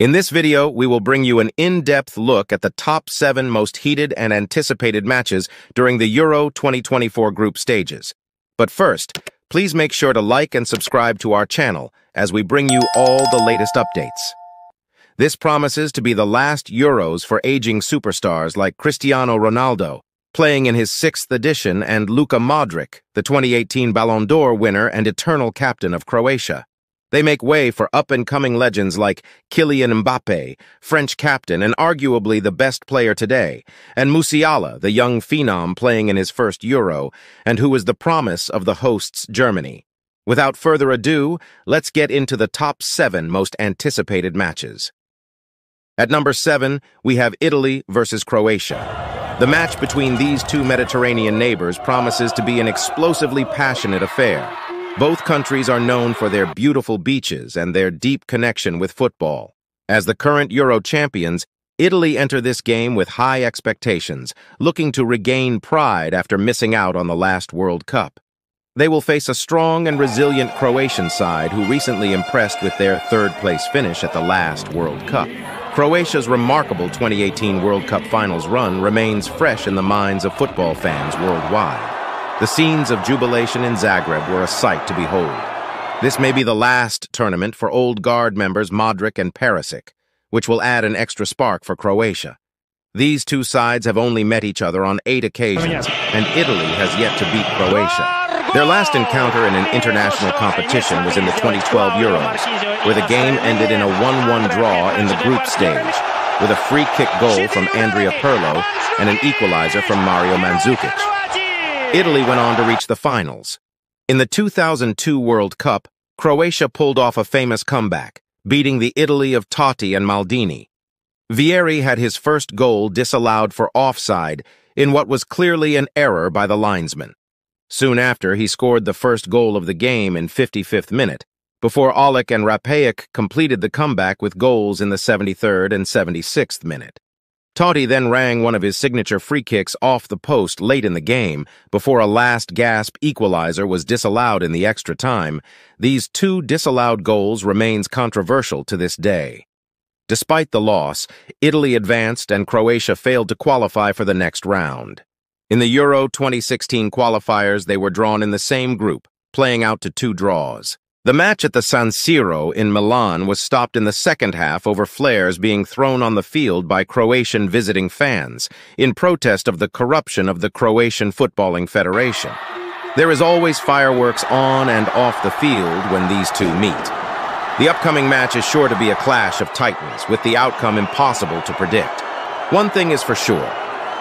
In this video, we will bring you an in-depth look at the top 7 most heated and anticipated matches during the Euro 2024 group stages. But first, please make sure to like and subscribe to our channel as we bring you all the latest updates. This promises to be the last Euros for aging superstars like Cristiano Ronaldo, playing in his 6th edition, and Luka Modric, the 2018 Ballon d'Or winner and eternal captain of Croatia. They make way for up-and-coming legends like Kylian Mbappe, French captain and arguably the best player today, and Musiala, the young phenom playing in his first Euro, and who is the promise of the hosts Germany. Without further ado, let's get into the top 7 most anticipated matches. At number 7, we have Italy versus Croatia. The match between these two Mediterranean neighbors promises to be an explosively passionate affair. Both countries are known for their beautiful beaches and their deep connection with football. As the current Euro champions, Italy enter this game with high expectations, looking to regain pride after missing out on the last World Cup. They will face a strong and resilient Croatian side who recently impressed with their third-place finish at the last World Cup. Croatia's remarkable 2018 World Cup Finals run remains fresh in the minds of football fans worldwide. The scenes of jubilation in Zagreb were a sight to behold. This may be the last tournament for old guard members Modric and Perisic, which will add an extra spark for Croatia. These two sides have only met each other on 8 occasions, and Italy has yet to beat Croatia. Their last encounter in an international competition was in the 2012 Euros, where the game ended in a 1-1 draw in the group stage, with a free kick goal from Andrea Pirlo and an equalizer from Mario Mandzukic. Italy went on to reach the finals. In the 2002 World Cup, Croatia pulled off a famous comeback, beating the Italy of Totti and Maldini. Vieri had his first goal disallowed for offside in what was clearly an error by the linesman. Soon after, he scored the first goal of the game in 55th minute, before Olic and Rapaic completed the comeback with goals in the 73rd and 76th minute. Totti then rang one of his signature free kicks off the post late in the game before a last-gasp equalizer was disallowed in the extra time. These two disallowed goals remains controversial to this day. Despite the loss, Italy advanced and Croatia failed to qualify for the next round. In the Euro 2016 qualifiers, they were drawn in the same group, playing out to 2 draws. The match at the San Siro in Milan was stopped in the second half over flares being thrown on the field by Croatian visiting fans in protest of the corruption of the Croatian Footballing Federation. There is always fireworks on and off the field when these two meet. The upcoming match is sure to be a clash of titans, with the outcome impossible to predict. One thing is for sure,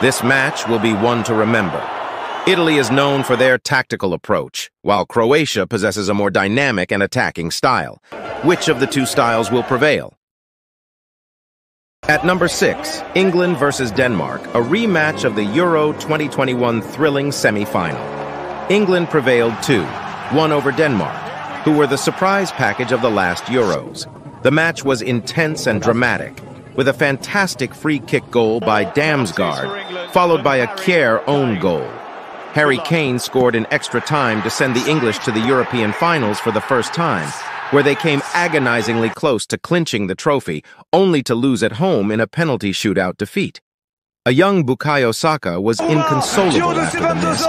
this match will be one to remember. Italy is known for their tactical approach, while Croatia possesses a more dynamic and attacking style. Which of the two styles will prevail? At number 6, England versus Denmark, a rematch of the Euro 2021 thrilling semi-final. England prevailed 2-1 over Denmark, who were the surprise package of the last Euros. The match was intense and dramatic, with a fantastic free kick goal by Damsgaard, followed by a Kjær own goal. Harry Kane scored in extra time to send the English to the European finals for the first time, where they came agonizingly close to clinching the trophy, only to lose at home in a penalty shootout defeat. A young Bukayo Saka was inconsolable after the miss.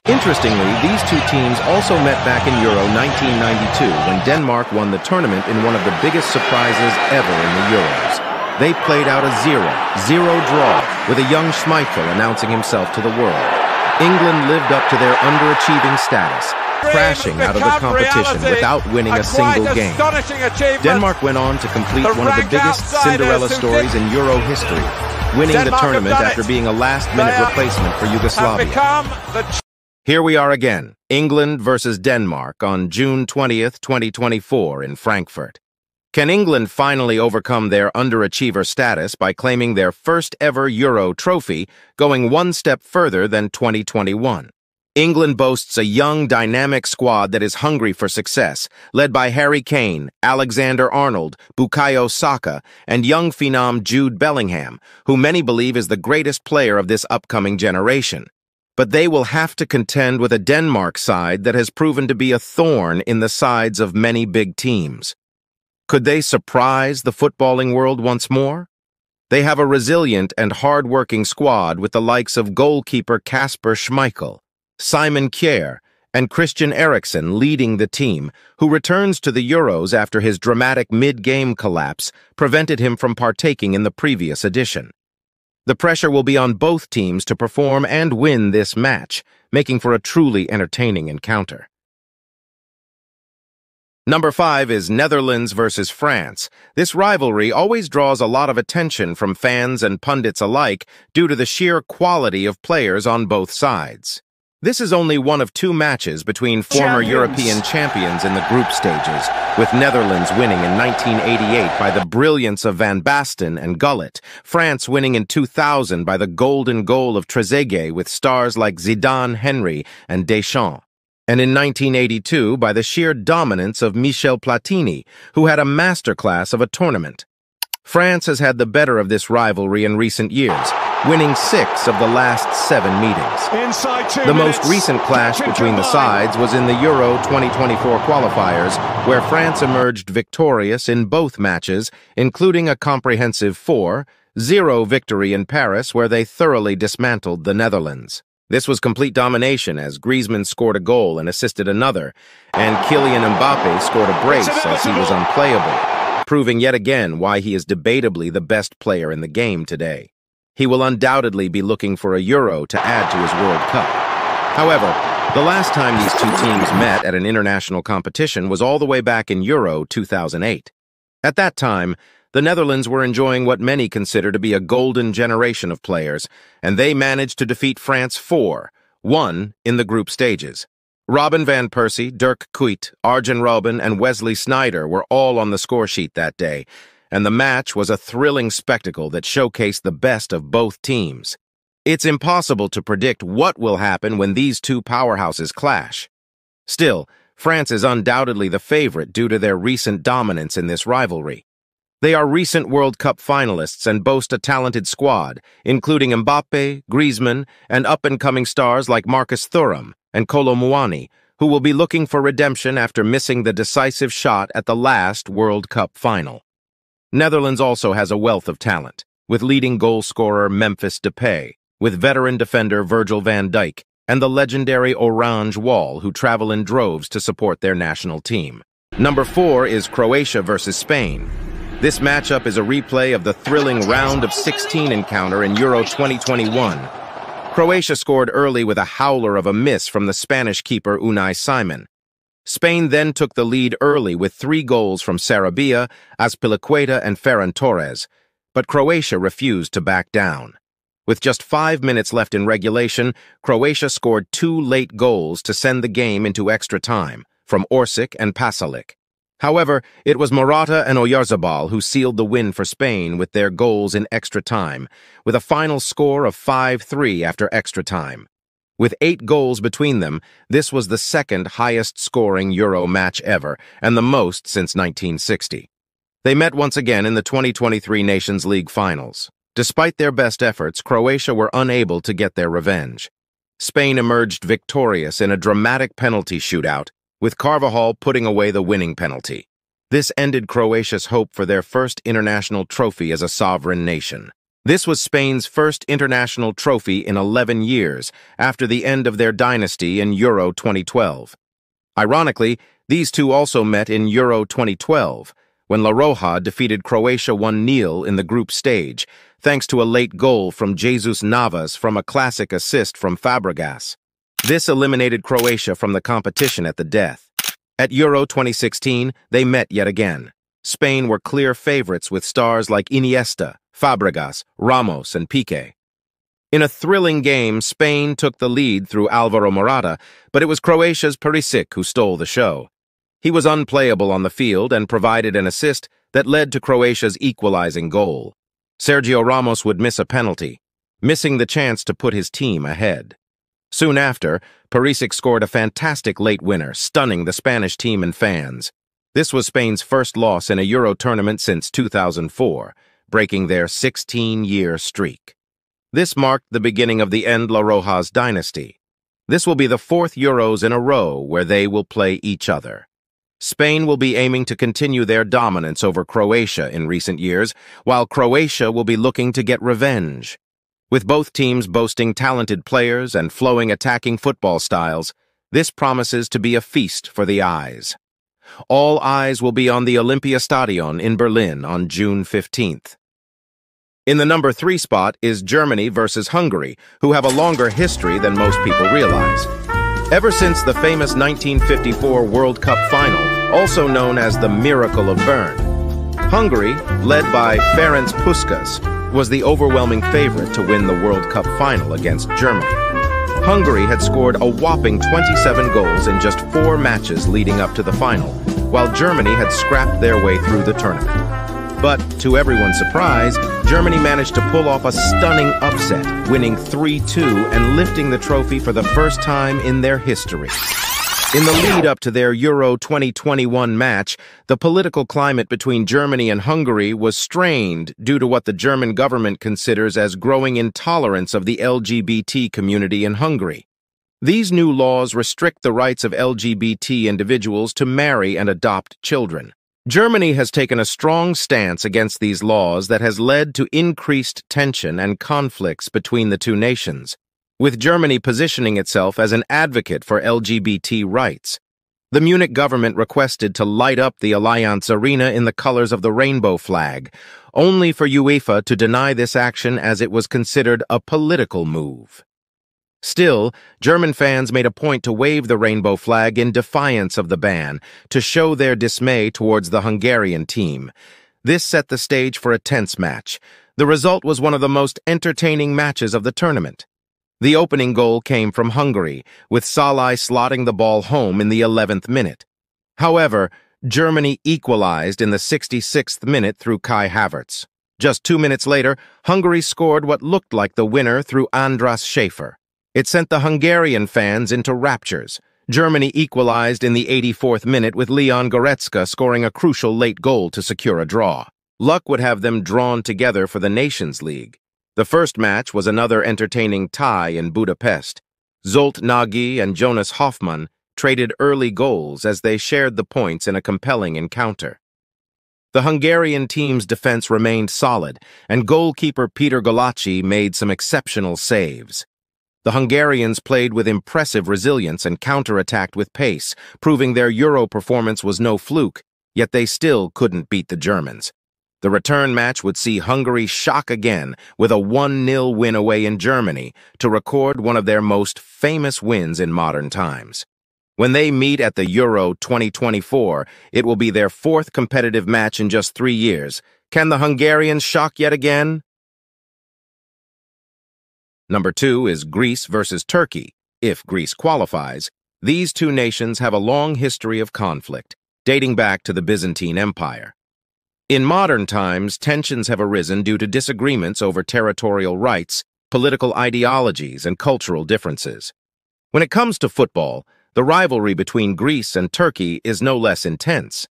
Interestingly, these two teams also met back in Euro 1992 when Denmark won the tournament in one of the biggest surprises ever in the Euros. They played out a 0-0 draw, with a young Schmeichel announcing himself to the world. England lived up to their underachieving status, crashing out of the competition without winning a single game. Denmark went on to complete one of the biggest Cinderella stories in Euro history, winning the tournament after being a last-minute replacement for Yugoslavia. Here we are again, England versus Denmark on June 20th, 2024 in Frankfurt. Can England finally overcome their underachiever status by claiming their first-ever Euro trophy, going one step further than 2021? England boasts a young, dynamic squad that is hungry for success, led by Harry Kane, Alexander-Arnold, Bukayo Saka, and young phenom Jude Bellingham, who many believe is the greatest player of this upcoming generation. But they will have to contend with a Denmark side that has proven to be a thorn in the sides of many big teams. Could they surprise the footballing world once more? They have a resilient and hard-working squad with the likes of goalkeeper Kasper Schmeichel, Simon Kjær, and Christian Eriksen leading the team, who returns to the Euros after his dramatic mid-game collapse prevented him from partaking in the previous edition. The pressure will be on both teams to perform and win this match, making for a truly entertaining encounter. Number 5 is Netherlands versus France. This rivalry always draws a lot of attention from fans and pundits alike due to the sheer quality of players on both sides. This is only one of 2 matches between former European champions in the group stages, with Netherlands winning in 1988 by the brilliance of Van Basten and Gullit, France winning in 2000 by the golden goal of Trezeguet with stars like Zidane, Henry, and Deschamps, and in 1982 by the sheer dominance of Michel Platini, who had a masterclass of a tournament. France has had the better of this rivalry in recent years, winning 6 of the last 7 meetings. The most recent clash between the sides was in the Euro 2024 qualifiers, where France emerged victorious in both matches, including a comprehensive 4-0 victory in Paris, where they thoroughly dismantled the Netherlands. This was complete domination as Griezmann scored a goal and assisted another, and Kylian Mbappe scored a brace as he was unplayable, proving yet again why he is debatably the best player in the game today. He will undoubtedly be looking for a Euro to add to his World Cup. However, the last time these 2 teams met at an international competition was all the way back in Euro 2008. At that time, the Netherlands were enjoying what many consider to be a golden generation of players, and they managed to defeat France 4-1 in the group stages. Robin van Persie, Dirk Kuyt, Arjen Robben, and Wesley Sneijder were all on the scoresheet that day, and the match was a thrilling spectacle that showcased the best of both teams. It's impossible to predict what will happen when these 2 powerhouses clash. Still, France is undoubtedly the favorite due to their recent dominance in this rivalry. They are recent World Cup finalists and boast a talented squad, including Mbappe, Griezmann, and up-and-coming stars like Marcus Thuram and Kolo Muani, who will be looking for redemption after missing the decisive shot at the last World Cup final. Netherlands also has a wealth of talent, with leading goal scorer Memphis Depay, with veteran defender Virgil van Dijk, and the legendary Orange Wall, who travel in droves to support their national team. Number 4 is Croatia versus Spain. This matchup is a replay of the thrilling round of 16 encounter in Euro 2021. Croatia scored early with a howler of a miss from the Spanish keeper Unai Simon. Spain then took the lead early with 3 goals from Sarabia, Azpilicueta, and Ferran Torres, but Croatia refused to back down. With just 5 minutes left in regulation, Croatia scored 2 late goals to send the game into extra time, from Orsic and Pasalic. However, it was Morata and Oyarzabal who sealed the win for Spain with their goals in extra time, with a final score of 5-3 after extra time. With 8 goals between them, this was the 2nd highest-scoring Euro match ever, and the most since 1960. They met once again in the 2023 Nations League finals. Despite their best efforts, Croatia were unable to get their revenge. Spain emerged victorious in a dramatic penalty shootout, with Carvajal putting away the winning penalty. This ended Croatia's hope for their first international trophy as a sovereign nation. This was Spain's first international trophy in 11 years, after the end of their dynasty in Euro 2012. Ironically, these 2 also met in Euro 2012, when La Roja defeated Croatia 1-0 in the group stage, thanks to a late goal from Jesus Navas from a classic assist from Fabregas. This eliminated Croatia from the competition at the death. At Euro 2016, they met yet again. Spain were clear favorites with stars like Iniesta, Fabregas, Ramos, and Piqué. In a thrilling game, Spain took the lead through Alvaro Morata, but it was Croatia's Perisic who stole the show. He was unplayable on the field and provided an assist that led to Croatia's equalizing goal. Sergio Ramos would miss a penalty, missing the chance to put his team ahead. Soon after, Perisic scored a fantastic late winner, stunning the Spanish team and fans. This was Spain's first loss in a Euro tournament since 2004, breaking their 16-year streak. This marked the beginning of the end La Roja's dynasty. This will be the 4th Euros in a row where they will play each other. Spain will be aiming to continue their dominance over Croatia in recent years, while Croatia will be looking to get revenge. With both teams boasting talented players and flowing attacking football styles, this promises to be a feast for the eyes. All eyes will be on the Olympiastadion in Berlin on June 15th. In the number 3 spot is Germany versus Hungary, who have a longer history than most people realize. Ever since the famous 1954 World Cup final, also known as the Miracle of Bern, Hungary, led by Ferenc Puskás, was the overwhelming favorite to win the World Cup final against Germany. Hungary had scored a whopping 27 goals in just 4 matches leading up to the final, while Germany had scrapped their way through the tournament. But, to everyone's surprise, Germany managed to pull off a stunning upset, winning 3-2 and lifting the trophy for the first time in their history. In the lead-up to their Euro 2021 match, the political climate between Germany and Hungary was strained due to what the German government considers as growing intolerance of the LGBT community in Hungary. These new laws restrict the rights of LGBT individuals to marry and adopt children. Germany has taken a strong stance against these laws that has led to increased tension and conflicts between the two nations, with Germany positioning itself as an advocate for LGBT rights. The Munich government requested to light up the Allianz Arena in the colors of the rainbow flag, only for UEFA to deny this action as it was considered a political move. Still, German fans made a point to wave the rainbow flag in defiance of the ban, to show their dismay towards the Hungarian team. This set the stage for a tense match. The result was one of the most entertaining matches of the tournament. The opening goal came from Hungary, with Salai slotting the ball home in the 11th minute. However, Germany equalized in the 66th minute through Kai Havertz. Just 2 minutes later, Hungary scored what looked like the winner through Andras Schäfer. It sent the Hungarian fans into raptures. Germany equalized in the 84th minute with Leon Goretzka scoring a crucial late goal to secure a draw. Luck would have them drawn together for the Nations League. The first match was another entertaining tie in Budapest. Zsolt Nagy and Jonas Hoffmann traded early goals as they shared the points in a compelling encounter. The Hungarian team's defense remained solid, and goalkeeper Peter Golaci made some exceptional saves. The Hungarians played with impressive resilience and counterattacked with pace, proving their Euro performance was no fluke, yet they still couldn't beat the Germans. The return match would see Hungary shock again with a 1-0 win away in Germany to record one of their most famous wins in modern times. When they meet at the Euro 2024, it will be their 4th competitive match in just 3 years. Can the Hungarians shock yet again? Number 2 is Greece versus Turkey. If Greece qualifies, these two nations have a long history of conflict, dating back to the Byzantine Empire. In modern times, tensions have arisen due to disagreements over territorial rights, political ideologies, and cultural differences. When it comes to football, the rivalry between Greece and Turkey is no less intense.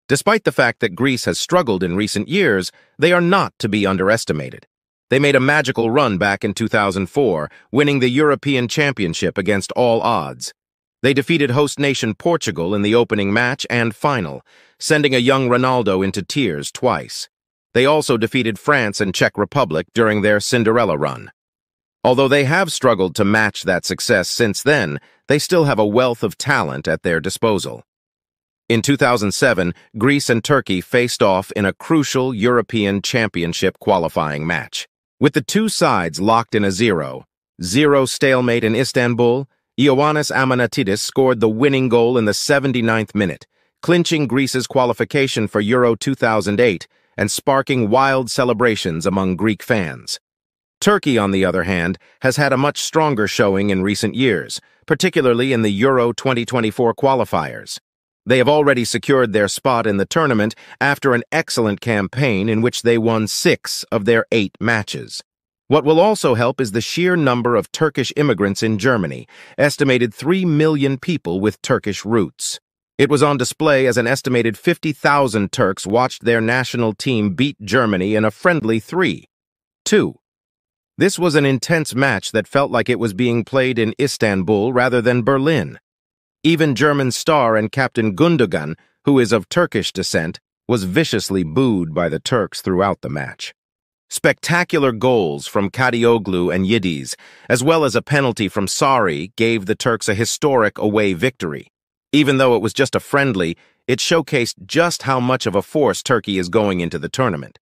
Despite the fact that Greece has struggled in recent years, they are not to be underestimated. They made a magical run back in 2004, winning the European Championship against all odds. They defeated host nation Portugal in the opening match and final, sending a young Ronaldo into tears twice. They also defeated France and Czech Republic during their Cinderella run. Although they have struggled to match that success since then, they still have a wealth of talent at their disposal. In 2007, Greece and Turkey faced off in a crucial European Championship qualifying match. With the two sides locked in a 0-0 stalemate in Istanbul, Ioannis Amanatidis scored the winning goal in the 79th minute, clinching Greece's qualification for Euro 2008 and sparking wild celebrations among Greek fans. Turkey, on the other hand, has had a much stronger showing in recent years, particularly in the Euro 2024 qualifiers. They have already secured their spot in the tournament after an excellent campaign in which they won 6 of their 8 matches. What will also help is the sheer number of Turkish immigrants in Germany, estimated 3 million people with Turkish roots. It was on display as an estimated 50,000 Turks watched their national team beat Germany in a friendly 3-2. This was an intense match that felt like it was being played in Istanbul rather than Berlin. Even German star and captain Gundogan, who is of Turkish descent, was viciously booed by the Turks throughout the match. Spectacular goals from Kadioglu and Yildiz, as well as a penalty from Sarri, gave the Turks a historic away victory. Even though it was just a friendly, it showcased just how much of a force Turkey is going into the tournament.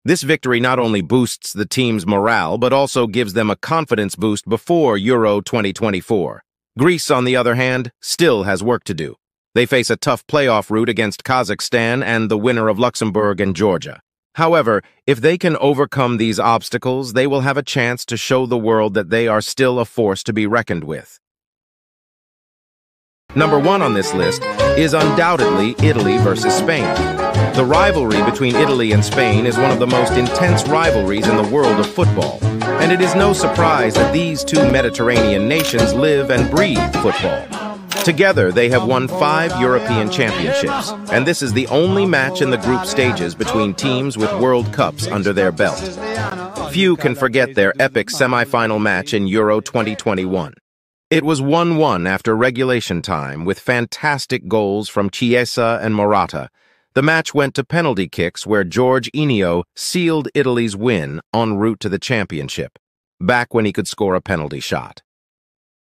This victory not only boosts the team's morale, but also gives them a confidence boost before Euro 2024. Greece, on the other hand, still has work to do. They face a tough playoff route against Kazakhstan and the winner of Luxembourg and Georgia. However, if they can overcome these obstacles, they will have a chance to show the world that they are still a force to be reckoned with. Number 1 on this list is undoubtedly Italy versus Spain. The rivalry between Italy and Spain is one of the most intense rivalries in the world of football, and it is no surprise that these two Mediterranean nations live and breathe football. Together, they have won 5 European championships, and this is the only match in the group stages between teams with World Cups under their belt. Few can forget their epic semi-final match in Euro 2021. It was 1-1 after regulation time, with fantastic goals from Chiesa and Morata. The match went to penalty kicks where George Inio sealed Italy's win en route to the championship, back when he could score a penalty shot.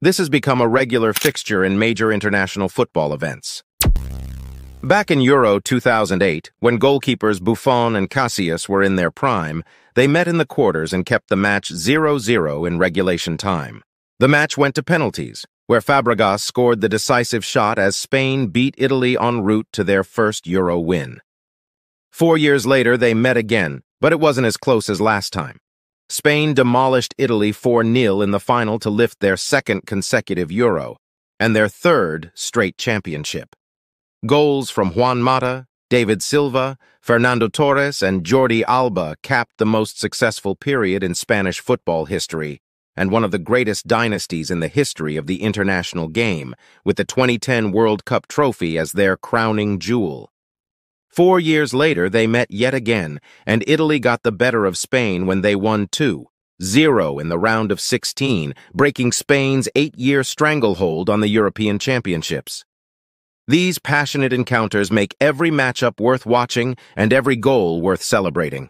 This has become a regular fixture in major international football events. Back in Euro 2008, when goalkeepers Buffon and Casillas were in their prime, they met in the quarters and kept the match 0-0 in regulation time. The match went to penalties, where Fabregas scored the decisive shot as Spain beat Italy en route to their first Euro win. 4 years later, they met again, but it wasn't as close as last time. Spain demolished Italy 4-0 in the final to lift their second consecutive Euro, and their third straight championship. Goals from Juan Mata, David Silva, Fernando Torres, and Jordi Alba capped the most successful period in Spanish football history, and one of the greatest dynasties in the history of the international game, with the 2010 World Cup trophy as their crowning jewel. 4 years later, they met yet again, and Italy got the better of Spain when they won 2-0 in the round of 16, breaking Spain's 8-year stranglehold on the European Championships. These passionate encounters make every matchup worth watching and every goal worth celebrating.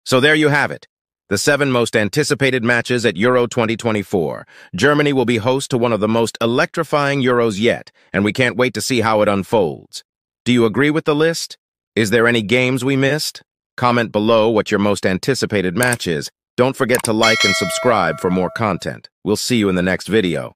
So there you have it. The 7 most anticipated matches at Euro 2024. Germany will be host to one of the most electrifying Euros yet, and we can't wait to see how it unfolds. Do you agree with the list? Is there any games we missed? Comment below what your most anticipated match is. Don't forget to like and subscribe for more content. We'll see you in the next video.